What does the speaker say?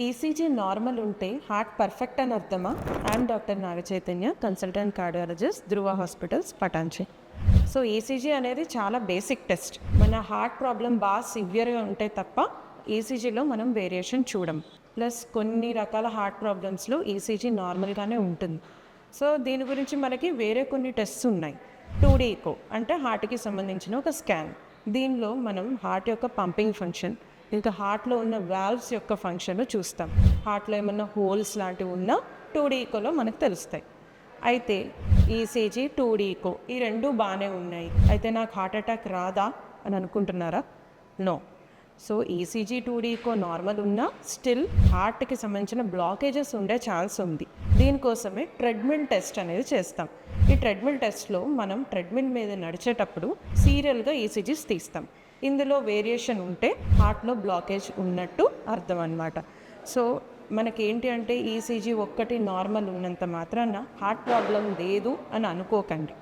ECG normal ఉంటే heart perfect అని అర్థమా? I'm doctor Nagachaitanya, consultant cardiologist, Dhruva hospitals, Patancheru. So ECG అనేది చాలా బేసిక్ టెస్ట్. మన హార్ట్ ప్రాబ్లం బాగా సివియర్గా ఉంటే తప్ప ఈసీజీలో మనం వేరియేషన్ చూడం. ప్లస్ కొన్ని రకాల హార్ట్ ప్రాబ్లమ్స్లో ఈసీజీ నార్మల్గానే ఉంటుంది. సో దీని గురించి మనకి వేరే కొన్ని టెస్ట్స్ ఉన్నాయి. 2D ఈకో అంటే హార్ట్కి సంబంధించిన ఒక స్కాన్. దీనిలో మనం హార్ట్ యొక్క పంపింగ్ ఫంక్షన్, ఇంకా హార్ట్లో ఉన్న వాల్వ్స్ యొక్క ఫంక్షన్ చూస్తాం. హార్ట్లో ఏమన్నా హోల్స్ లాంటివి ఉన్నా 2D ఈకోలో మనకు తెలుస్తాయి. అయితే ఈసీజీ, 2D ఈకో ఈ రెండు బాగానే ఉన్నాయి. అయితే నాకు హార్ట్ అటాక్ రాదా అని అనుకుంటున్నారా? No. So ECG, 2D echo normal ఉన్నా స్టిల్ హార్ట్కి సంబంధించిన బ్లాకేజెస్ ఉండే ఛాన్స్ ఉంది. దీనికోసమే ట్రెడ్మిల్ టెస్ట్ అనేది చేస్తాం. ఈ ట్రెడ్మిల్ టెస్ట్లో మనం ట్రెడ్మిల్ మీద నడిచేటప్పుడు సీరియల్గా ఈసీజీస్ తీస్తాం. ఇందులో వేరియేషన్ ఉంటే హార్ట్లో బ్లాకేజ్ ఉన్నట్టు అర్థం అన్నమాట. సో మనకేంటి అంటే ఈసీజీ ఒక్కటి నార్మల్ ఉన్నంత మాత్రాన హార్ట్ ప్రాబ్లం లేదు అని అనుకోకండి.